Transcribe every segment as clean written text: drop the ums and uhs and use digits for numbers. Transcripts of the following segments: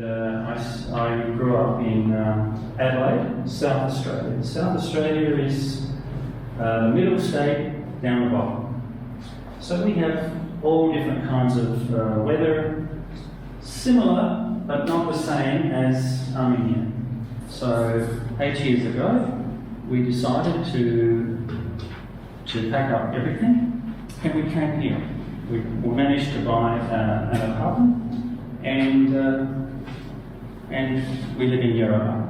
I grew up in Adelaide, South Australia. South Australia is the middle state down the bottom. So we have all different kinds of weather, similar but not the same as Armenia. So 8 years ago, we decided to pack up everything, and we came here. We managed to buy an apartment, and we live in Yerevan.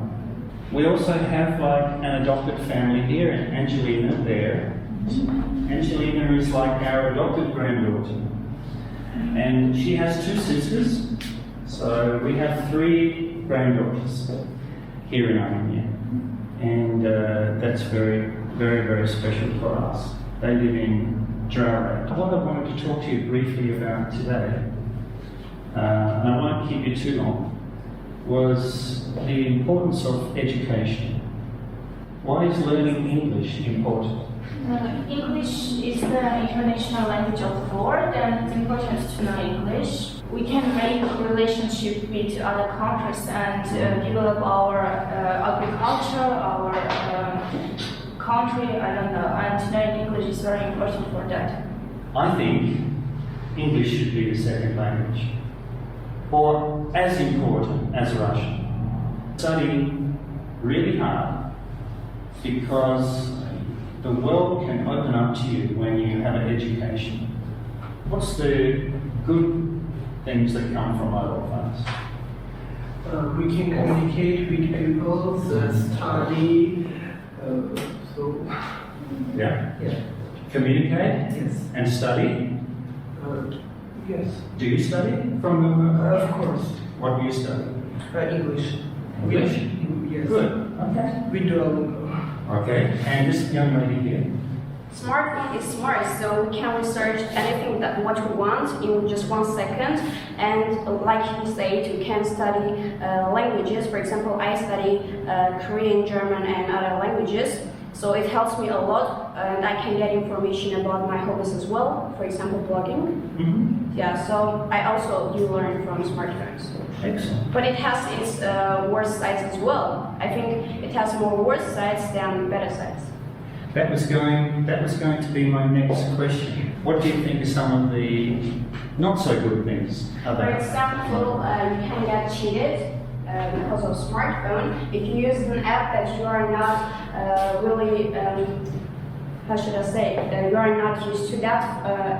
We also have like an adopted family here, and Angelina there. Angelina is like our adopted granddaughter, and she has 2 sisters. So we have 3 granddaughters here in Armenia, and that's very, very, very special for us. They live in Drara. What I wanted to talk to you briefly about today, and I won't keep you too long, was the importance of education. Why is learning English important? English is the international language of the world, and it's important to know English. We can make a relationship with other countries and develop our agriculture, our country, I don't know, and knowing English is very important for that. I think English should be the second language, or as important as Russian. Study really hard, because the world can open up to you when you have an education. What's the good things that come from mobile phones? We can communicate with people, study, Yeah. Yeah. Communicate Yes. and study. Yes. Do you study from Of course. what do you study? English. English? Yes. Good. Okay. We do. Okay. And this young lady here. Smartphone is smart, so we can research anything that what we want in just 1 second. And like he said, you can study languages. For example, I study Korean, German, and other languages. So it helps me a lot, and I can get information about my hobbies as well. For example, blogging. Mm-hmm. Yeah, so I also do learn from smartphones. Excellent. But it has its worse sides as well. I think it has more worse sides than better sides. That was going to be my next question. What do you think are some of the not so good things For about it? example, you can get cheated because of smartphone. If you use an app that you are not really, how should I say, you are not used to that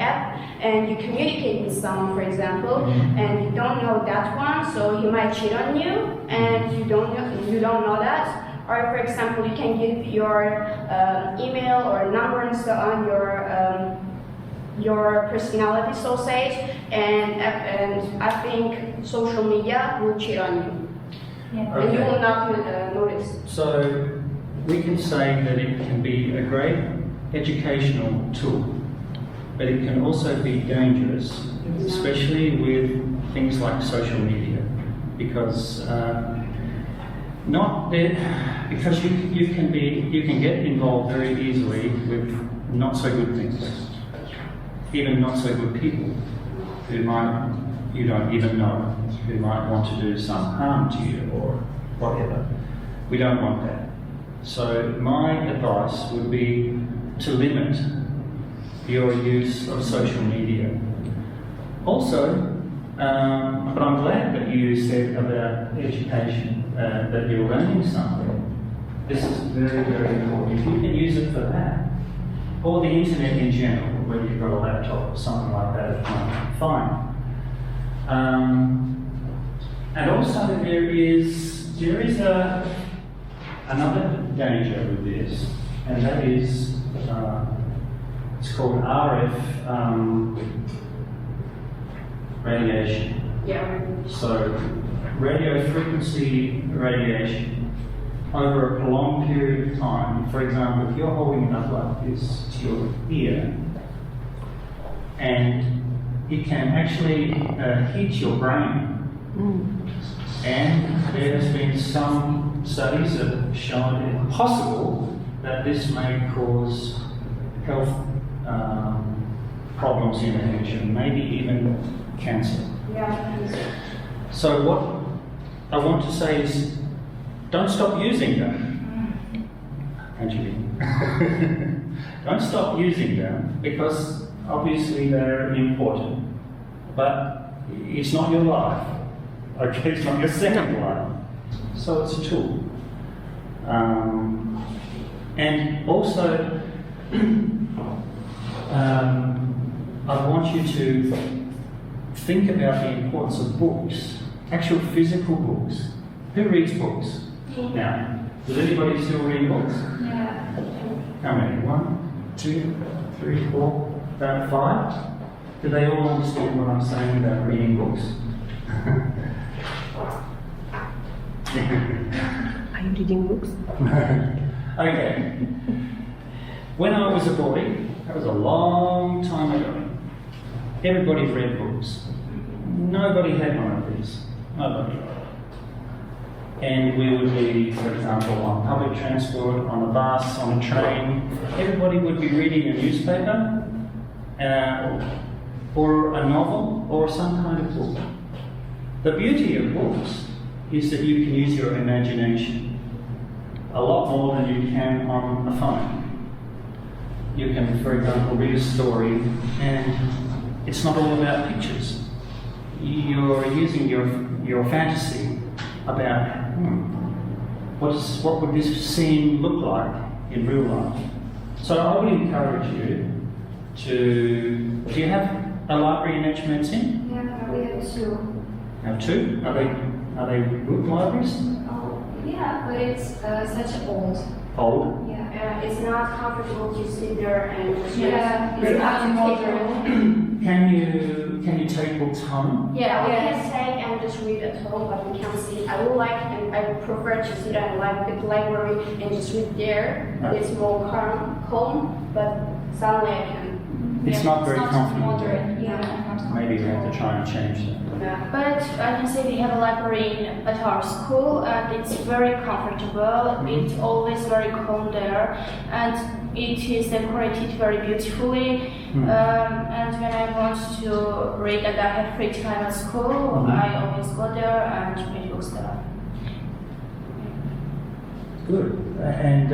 app, and you communicate with someone, for example, and you don't know that one, so he might cheat on you, and you don't know that. Or, for example, you can give your email or number and so on, your personality, so say, and I think social media will cheat on you. Yeah. And you Okay. will not notice. So we can say that it can be a great educational tool, but it can also be dangerous, especially with things like social media, because you can get involved very easily with not so good things, even not so good people who you don't even know, who might want to do some harm to you or whatever. We don't want that. So my advice would be to limit your use of social media. Also, but I'm glad that you said about education, that you're learning something. This is very, very important. If you can use it for that, or the internet in general, whether you've got a laptop or something like that at home, fine. And also there is another danger with this, and that is it's called RF radiation. Yeah. So radio frequency radiation over a prolonged period of time. For example, if you're holding it up like this to your ear, and it can actually heat your brain. And there has been some studies that have shown it possible that this may cause health problems in the future, maybe even cancer. Yeah. So I want to say is, don't stop using them. Actually, don't stop using them, because obviously they're important, but it's not your life. Okay, it's not your second life. So it's a tool. And also, I want you to think about the importance of books, actual physical books. Who reads books now? Does anybody still read books? Yeah. How many? 1, 2, 3, 4, about 5? Do they all understand what I'm saying about reading books? Are you reading books? Okay. When I was a boy, that was a long time ago, everybody read books. Nobody had one of these. Nobody. And we would be, for example, on public transport, on a bus, on a train. Everybody would be reading a newspaper, or a novel, or some kind of book. The beauty of books is that you can use your imagination a lot more than you can on a phone. You can, for example, read a story, and it's not all about pictures. You're using your fantasy about what would this scene look like in real life. So I would encourage you to. Do you have a library in Etchmiadzin? Yeah, we have two. Have two? Are they good libraries? Oh, yeah, but it's such old. Old? Yeah, it's not comfortable to sit there and just Yeah, it's not modern. Can you take books home? Yeah, we Yes. can take and just read at home, but we can't sit. I would like and I prefer to sit at the library and just read there. It's more calm, but suddenly I can. It's not very comfortable. Modern. Yeah. Maybe we have to try and change that. Yeah. But I can say we have a library at our school, and it's very comfortable. It's always very calm there, and it is decorated very beautifully. And when I want to read and I have free time at school, I always go there and read books there. Good. And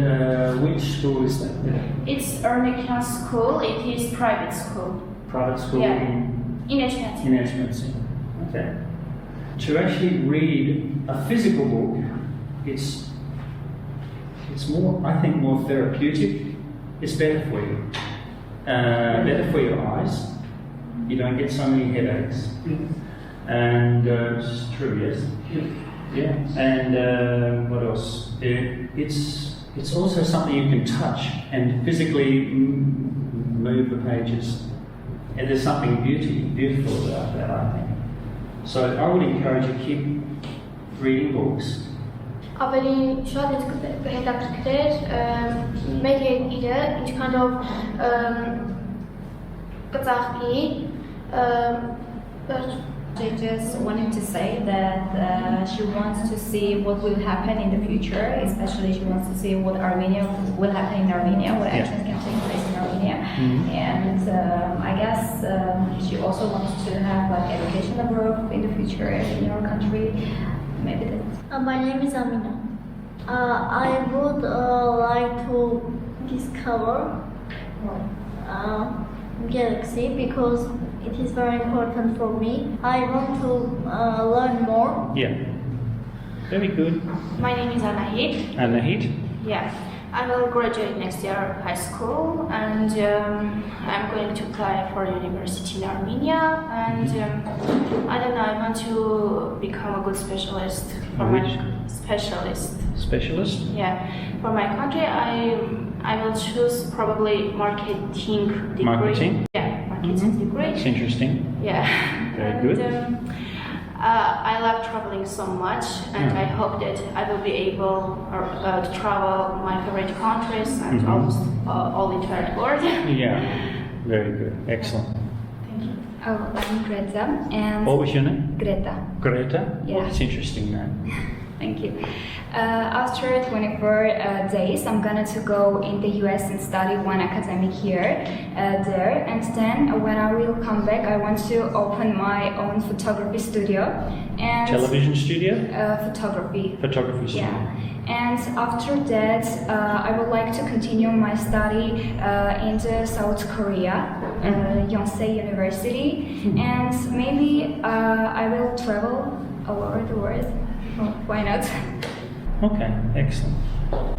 which school is that? It's Armenian school. It is private school Private school Yeah. in in Etchmiadzin. Etchmiadzin. Okay. To actually read a physical book, it's more, I think, more therapeutic. It's better for you. Better for your eyes. You don't get so many headaches. And it's true, yes. Yeah. And what else? It's also something you can touch and physically move the pages. And there's something beautiful about that, I think. So I would encourage you to keep reading books. Ավելի շատ հետաքրքիր մեր երկիրը ինչքանով կծաղկի She just wanted to say that she wants to see what will happen in the future, especially she wants to see what Armenia will happen in Armenia, what actions can take place in Armenia. And I guess she also wants to have like educational growth in the future in your country. Maybe that. My name is Amina. I would like to discover galaxy because it is very important for me. I want to learn more. Yeah. Very good. My name is Anahit. Anahit? Yeah, I will graduate next year high school, and I'm going to apply for university in Armenia. And I don't know, I want to become a good specialist for Which? my specialist. Specialist? Yeah, for my country, I will choose probably marketing degree. Marketing? Yeah, marketing degree. That's interesting. Yeah. Very And, good. I love traveling so much, and I hope that I will be able to travel my favorite countries and almost all entire world. Yeah. Very good. Excellent. Thank you. Oh, I'm Greta, and What was your name? Greta. Greta? Yeah. That's an interesting name. Thank you. After 24 days, I'm gonna to go in the US and study one academic year there, and then when I will come back, I want to open my own photography studio and Television studio? photography. Photography studio. Yeah. And after that, I would like to continue my study in the South Korea, Yonsei University, and maybe I will travel all over the world. Oh, why not? Okay, excellent.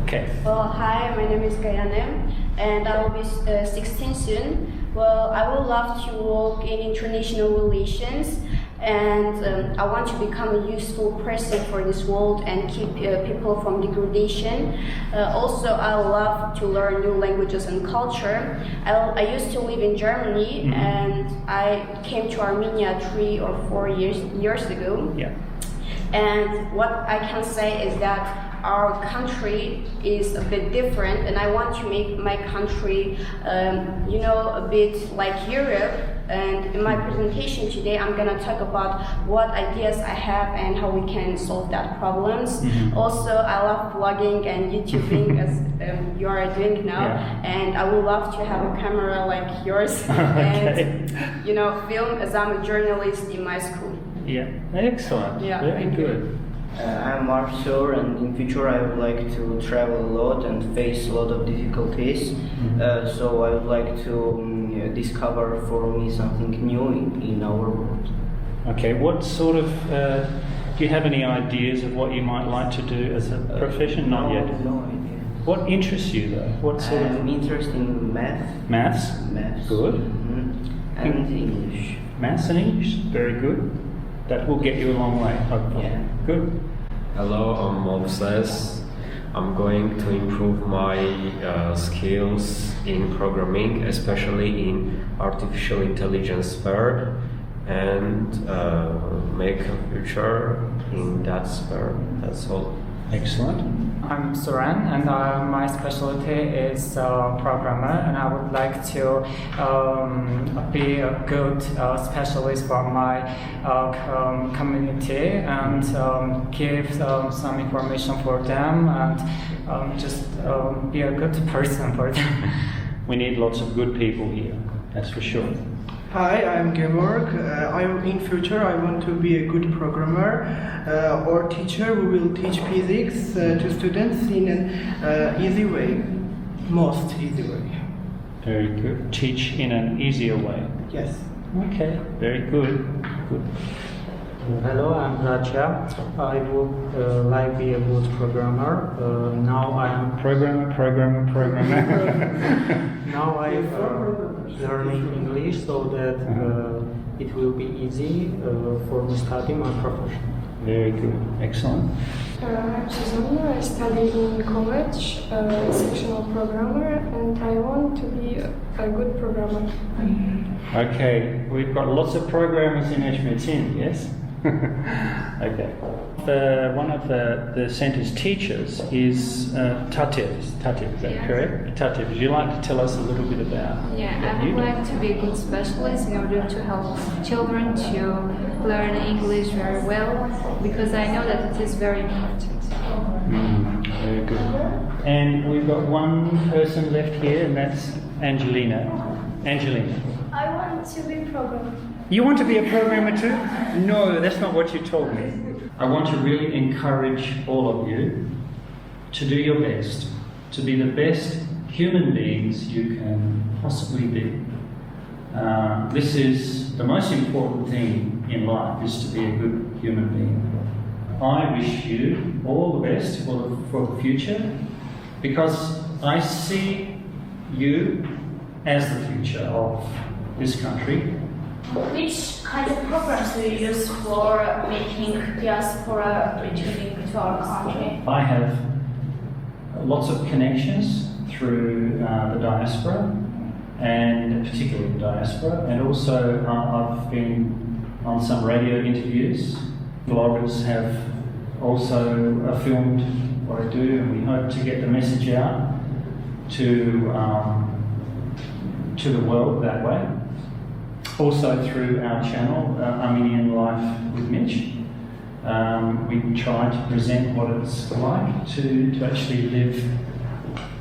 Okay. Well, hi, my name is Gayanem, and I will be 16 soon. Well, I would love to work in international relations, and I want to become a useful person for this world and keep people from degradation. Also, I love to learn new languages and culture. I used to live in Germany, and I came to Armenia 3 or 4 years ago. Yeah. And what I can say is that our country is a bit different, and I want to make my country, a bit like Europe. And in my presentation today, I'm gonna talk about what ideas I have and how we can solve that problems. Also, I love blogging and YouTubing as you are doing now, and I would love to have a camera like yours and film as I'm a journalist in my school. Yeah, excellent. Yeah, very thank you. good. I'm Marcel, and in future I would like to travel a lot and face a lot of difficulties. So I would like to discover for me something new in our world. Okay, what sort of, do you have any ideas of what you might like to do as a profession? Not No, yet. no idea. What interests you though? What sort I'm of? interested in math. Maths? Maths. Good. And English. Maths and English? Very good. That will get you a long way, hopefully. Yeah. Good. Hello, I'm Moses. I'm going to improve my skills in programming, especially in artificial intelligence sphere, and make a future in that sphere. That's all. Excellent. I'm Suran, and my specialty is programmer, and I would like to be a good specialist for my community and give some information for them and just be a good person for them. We need lots of good people here, that's for sure. Hi, I'm Georg. In future I want to be a good programmer or teacher who will teach physics to students in an easy way, most easy way. Very good. Teach in an easier way. Yes. Okay, very good. Good. Hello, I'm Raja. I would like to be a good programmer. Now I'm Programmer. now I'm learning English so that it will be easy for me studying my profession. Very good. Excellent. I'm Susanna. I study in college, sectional programmer, and I want to be a good programmer. Okay, we've got lots of programmers in Etchmiadzin, yes? Okay. One of the centre's teachers is Tatev. Is that correct? Tatev, would you like to tell us a little bit about I would like to be a good specialist in order to help children to learn English very well, because I know that it is very important. Very good. And we've got one person left here, and that's Angelina. Angelina. I want to be programmer. You want to be a programmer too? No, that's not what you told me. I want to really encourage all of you to do your best, to be the best human beings you can possibly be. This is the most important thing in life, is to be a good human being. I wish you all the best for the future, because I see you as the future of this country. Which kind of programs do you use for making diaspora returning to our country? I have lots of connections through the diaspora, and particularly the diaspora, and also I've been on some radio interviews. Bloggers have also filmed what I do, and we hope to get the message out to the world that way. Also through our channel, Armenian Life with Mitch. We try to present what it's like to actually live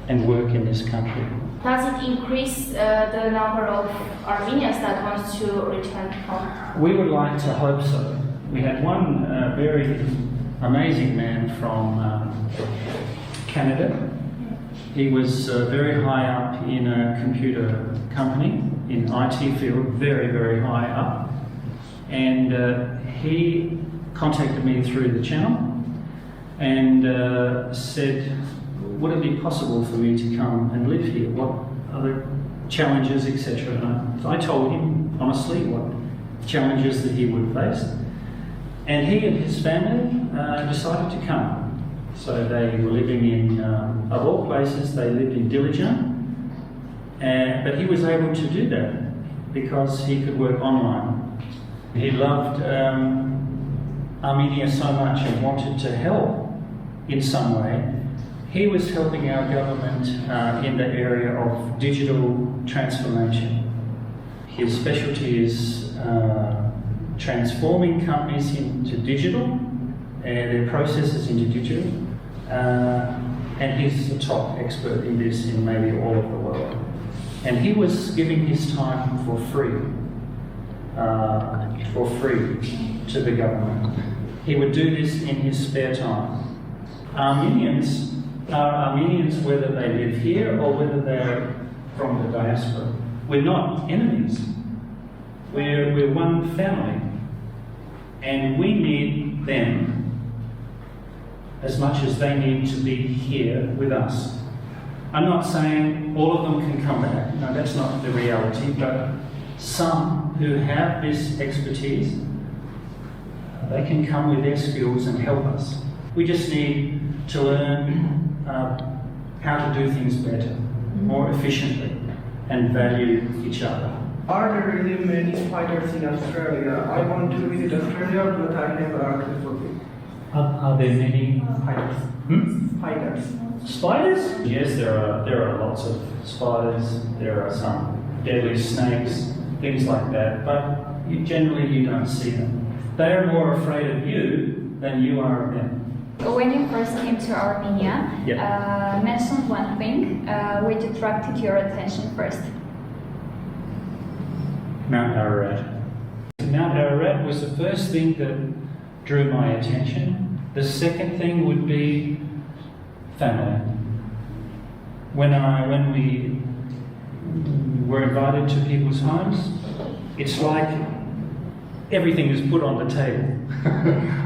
and work in this country. Does it increase the number of Armenians that wants to return home? We would like to hope so. We had one very amazing man from Canada. He was very high up in a computer company, in IT field, very, very high up. And he contacted me through the channel and said, would it be possible for me to come and live here? What are the challenges, etc.? And I told him honestly what challenges that he would face. And he and his family decided to come. So they were living in, of all places, they lived in Dilijan. But he was able to do that because he could work online. He loved Armenia so much and wanted to help in some way. He was helping our government in the area of digital transformation. His specialty is transforming companies into digital, their processes into digital, and he's the top expert in this in maybe all of the world. And he was giving his time for free to the government. He would do this in his spare time. Armenians are Armenians whether they live here or whether they're from the diaspora. We're not enemies. We're one family. And we need them as much as they need to be here with us. I'm not saying all of them can come back. No, that's not the reality. But some who have this expertise, they can come with their skills and help us. We just need to learn how to do things better, more efficiently, and value each other. Are there really many spiders in Australia? I want to visit Australia, but I have arachnophobia. Are there many spiders? Spiders. Spiders? Yes, there are lots of spiders. There are some deadly snakes, things like that. But generally, you don't see them. They are more afraid of you than you are of them. When you first came to Armenia, mention one thing which attracted your attention first. Mount Ararat. Mount Ararat was the first thing that drew my attention. The second thing would be family. When we were invited to people's homes, it's like everything is put on the table.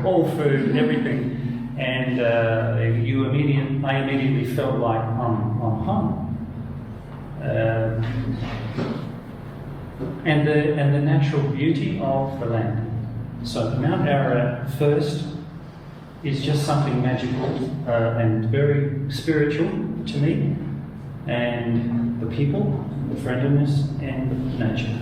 All food, everything. And I immediately felt like I'm home. And the natural beauty of the land. So Mount Ararat first is just something magical and very spiritual to me, and the people, the friendliness, and nature.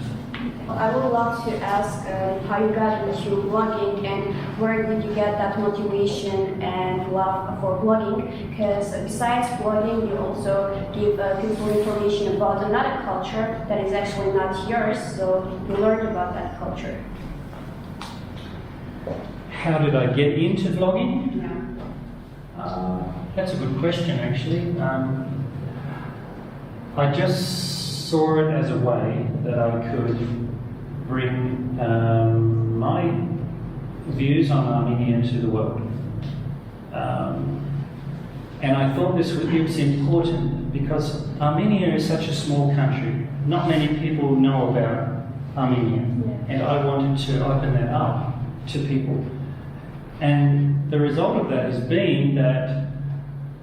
I would love to ask how you got into blogging and where did you get that motivation and love for blogging? Because besides blogging, you also give people information about another culture that is actually not yours, so you learn about that culture. How did I get into vlogging? Yeah. That's a good question, actually. I just saw it as a way that I could bring my views on Armenia to the world. And I thought it was important because Armenia is such a small country. Not many people know about Armenia. And I wanted to open that up to people. And the result of that has been that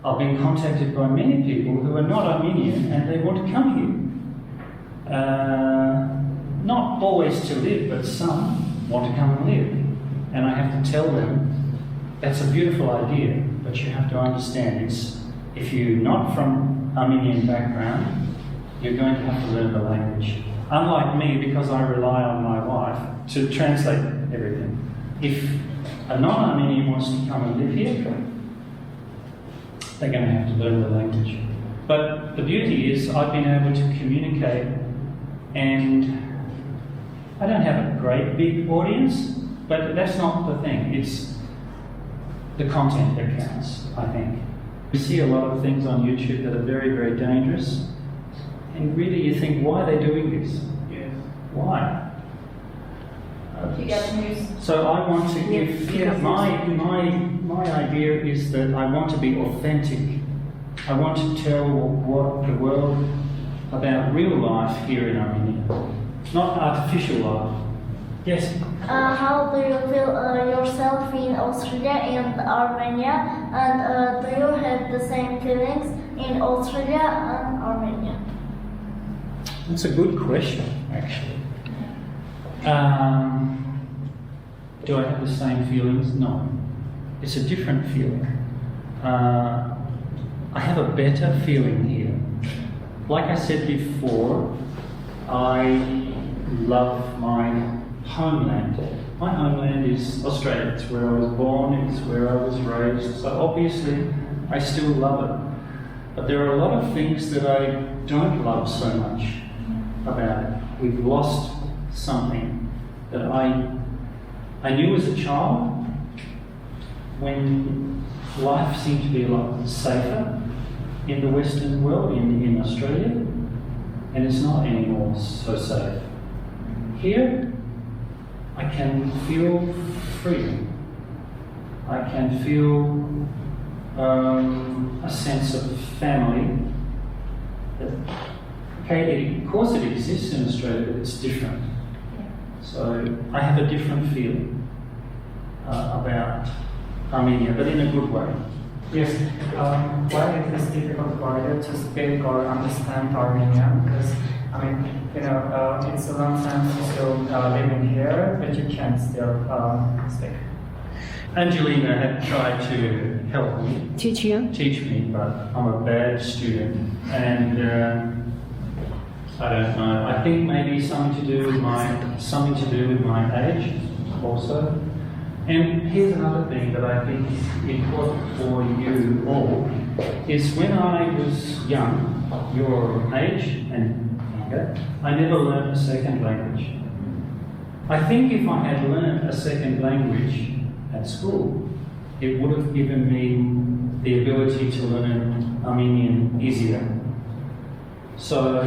I've been contacted by many people who are not Armenian and they want to come here. Not always to live, but some want to come and live. And I have to tell them, that's a beautiful idea, but you have to understand if you're not from Armenian background, you're going to have to learn the language. Unlike me, because I rely on my wife to translate everything. If a non-Armenian wants to come and live here, they're going to have to learn the language. But the beauty is I've been able to communicate, and I don't have a great big audience, but that's not the thing. the content that counts, I think. We see a lot of things on YouTube that are very, very dangerous, and really you think, why are they doing this? Yes. Why? To get news. So I want to give, my idea is that I want to be authentic. I want to tell what the world about real life here in Armenia, not artificial life. Yes? How do you feel yourself in Australia and Armenia? And do you have the same feelings in Australia and Armenia? That's a good question, actually. Do I have the same feelings? No. It's a different feeling. I have a better feeling here. Like I said before, I love my homeland. My homeland is Australia. It's where I was born, it's where I was raised, so obviously I still love it. But there are a lot of things that I don't love so much about it. We've lost something that I knew as a child when life seemed to be a lot safer in the Western world, in Australia, and it's not anymore so safe. Here, I can feel freedom. I can feel a sense of family. Okay, of course it exists in Australia, but it's different. So I have a different feeling about Armenia, but in a good way. Yes. Why it is difficult for you to speak or understand Armenian? Because I mean, you know, it's a long time since you're living here, but you can still speak. Angelina had tried to help me, Teach you? teach me, but I'm a bad student, and I don't know. I think maybe something to do with my age, also. And here's another thing that I think is important for you all, is when I was young, your age and younger, I never learned a second language. I think if I had learned a second language at school, it would have given me the ability to learn Armenian easier. So,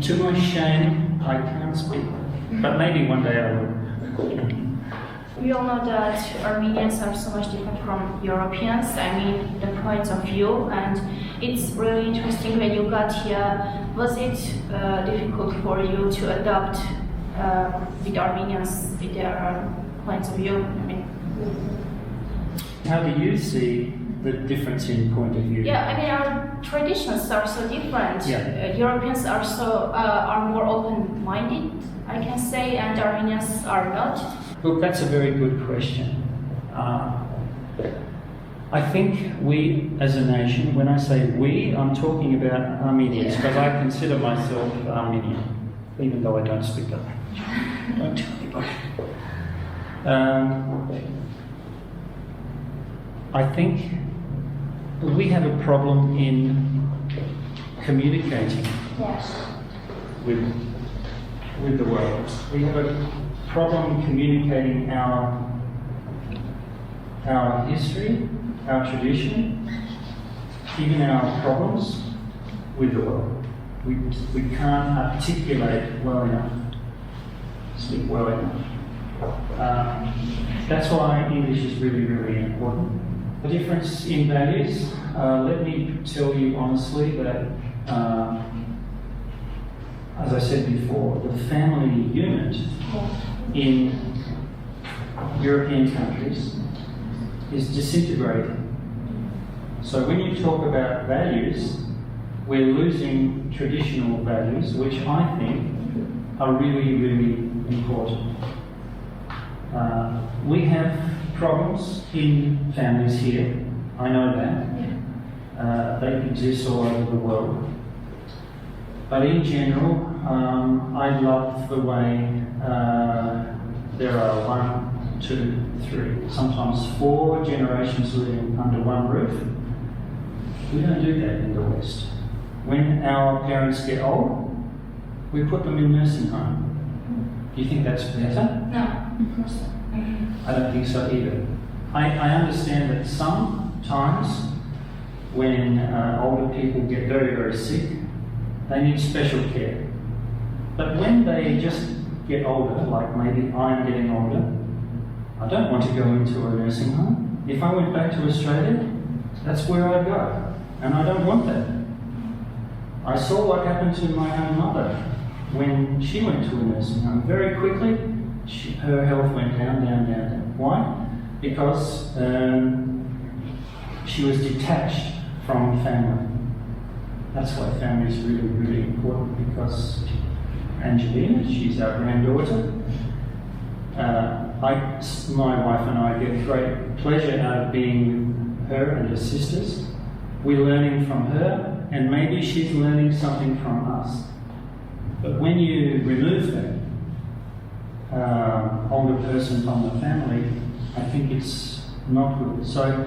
to my shame, I can't speak, but maybe one day I will. We all know that Armenians are so much different from Europeans, I mean the points of view, and it's really interesting when you got here. Was it difficult for you to adapt with Armenians, with their points of view? I mean, how do you see the difference in point of view? yeah, I mean our traditions are so different. Yeah. Europeans are more open-minded, I can say, and Armenians are not. Look, that's a very good question. I think we, as a nation, when I say we, I'm talking about Armenians, because I consider myself Armenian, even though I don't speak that language. Don't tell anybody. I think we have a problem in communicating with the world. We have a problem communicating our history, our tradition, even our problems with the world. We can't articulate well enough, speak well enough. That's why English is really, really important. The difference in values, let me tell you honestly that as I said before, the family unit in European countries is disintegrating. So when you talk about values, we're losing traditional values, which I think are really, really important. We have problems in families here, I know that. They exist all over the world. But in general, I love the way there are 1, 2, 3, sometimes 4 generations living under one roof. We don't do that in the West. When our parents get old, we put them in nursing home. Do you think that's better? No, of course not. I don't think so either. I understand that sometimes when older people get very, very sick, they need special care. But when they just get older, like maybe I'm getting older, I don't want to go into a nursing home. If I went back to Australia, that's where I'd go. And I don't want that. I saw what happened to my own mother when she went to a nursing home. Very quickly, her health went down, down, down, down. Why? Because she was detached from family. That's why family is really, really important, because Angelina, she's our granddaughter. My wife and I get great pleasure out of being with her and her sisters. We're learning from her, and maybe she's learning something from us. But when you remove that older person from the family, I think it's not good. So,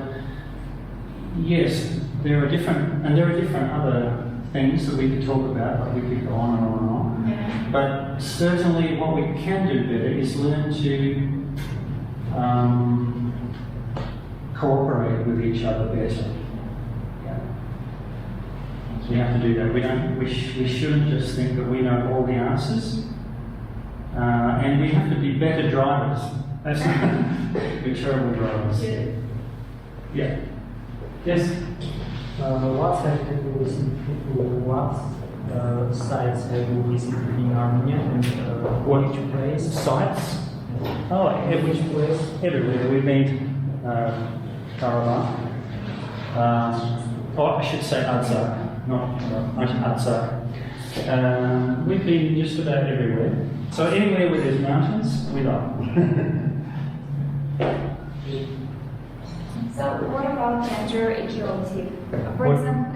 yes, there are different other things that we could talk about, but we could go on and on and on. Yeah. But certainly what we can do better is learn to cooperate with each other better. Yeah. We have to do that. We shouldn't just think that we know all the answers. And we have to be better drivers. That's we're terrible drivers. Yeah. Yes. What sites have you visited? What sites have you visited in Armenia, and which place? Sites? Oh, Which place? everywhere. We've been Karabakh. I should say Artsakh, not Artsakh. We've been just about everywhere. So anywhere where there's mountains, we love. So what about gender equality?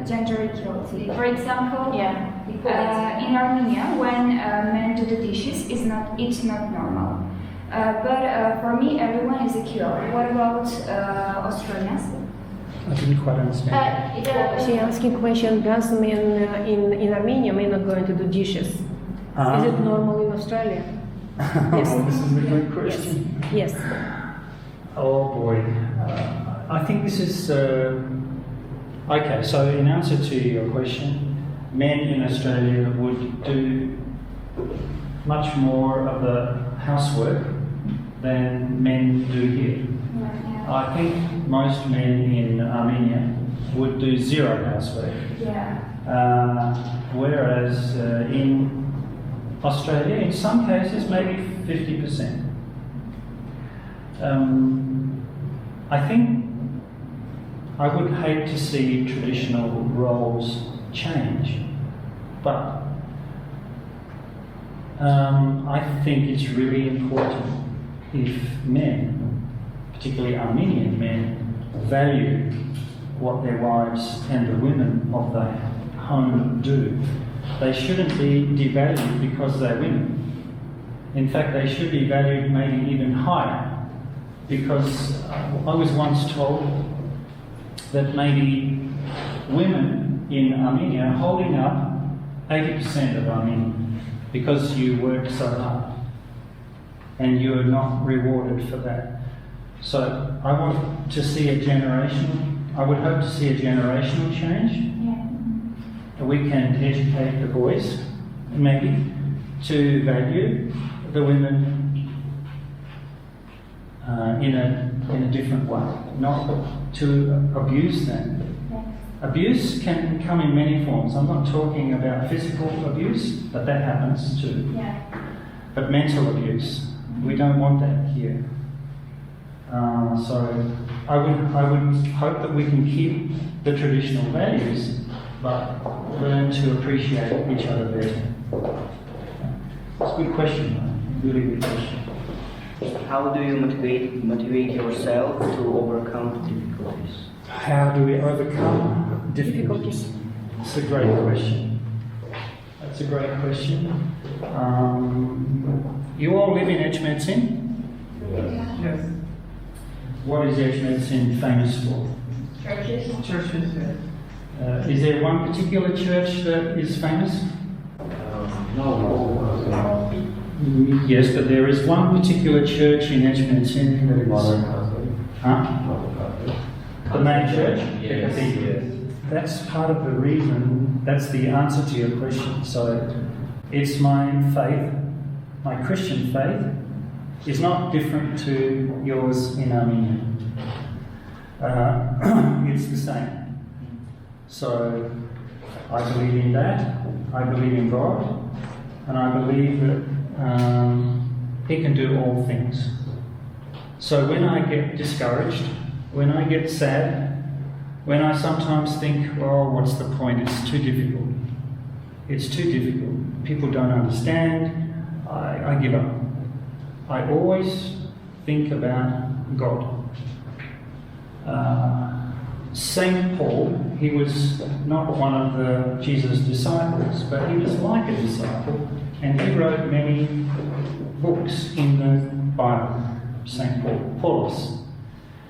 Gender equality. For example, in Armenia, when men do the dishes, it's not normal. But for me, everyone is equal. What about Australians? I didn't quite understand. She asking question, does men in Armenia men are going to do dishes? Is it normal in Australia? Yes. This is a good question. Yes. Oh boy. I think this is... okay, so in answer to your question, men in Australia would do much more of the housework than men do here. I think most men in Armenia would do zero housework. Whereas in Australia, in some cases, maybe 50%. I think I would hate to see traditional roles change, but I think it's really important if men, particularly Armenian men, value what their wives and the women of the home do. They shouldn't be devalued because they're women. In fact, they should be valued maybe even higher, because I was once told that maybe women in Armenia are holding up 80% of Armenia because you work so hard and you are not rewarded for that. So I want to see I would hope to see a generational change. We can educate the boys, maybe, to value the women in a different way, not to abuse them. Abuse can come in many forms. I'm not talking about physical abuse, but that happens too. But mental abuse, we don't want that here. So I would hope that we can keep the traditional values, but learn to appreciate each other better. It's a good question, really good question. How do you motivate yourself to overcome difficulties? How do we overcome difficulties? It's a great question. That's a great question. You all live in Etchmiadzin? Yes. What is Etchmiadzin famous for? Churches. Churches, yes. Is there one particular church that is famous? No. Yes, but there is one particular church in Etchmiadzin that is The main church? Yes. That's part of the reason, that's the answer to your question. So it's my faith, my Christian faith, is not different to yours in Armenia. It's the same. So I believe in that, I believe in God, and I believe that He can do all things. So when I get discouraged, when I get sad, when I sometimes think, well, what's the point? It's too difficult. It's too difficult. People don't understand. I give up. I always think about God. Saint Paul, he was not one of the Jesus' disciples, but he was like a disciple, and he wrote many books in the Bible, Saint Paulus.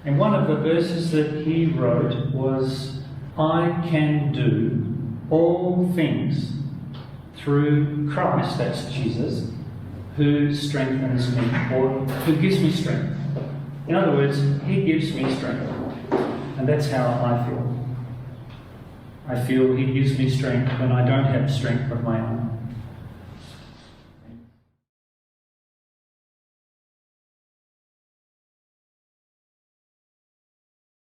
And one of the verses that he wrote was, I can do all things through Christ, that's Jesus, who strengthens me, or who gives me strength. In other words, He gives me strength. And that's how I feel. I feel He gives me strength when I don't have strength of my own.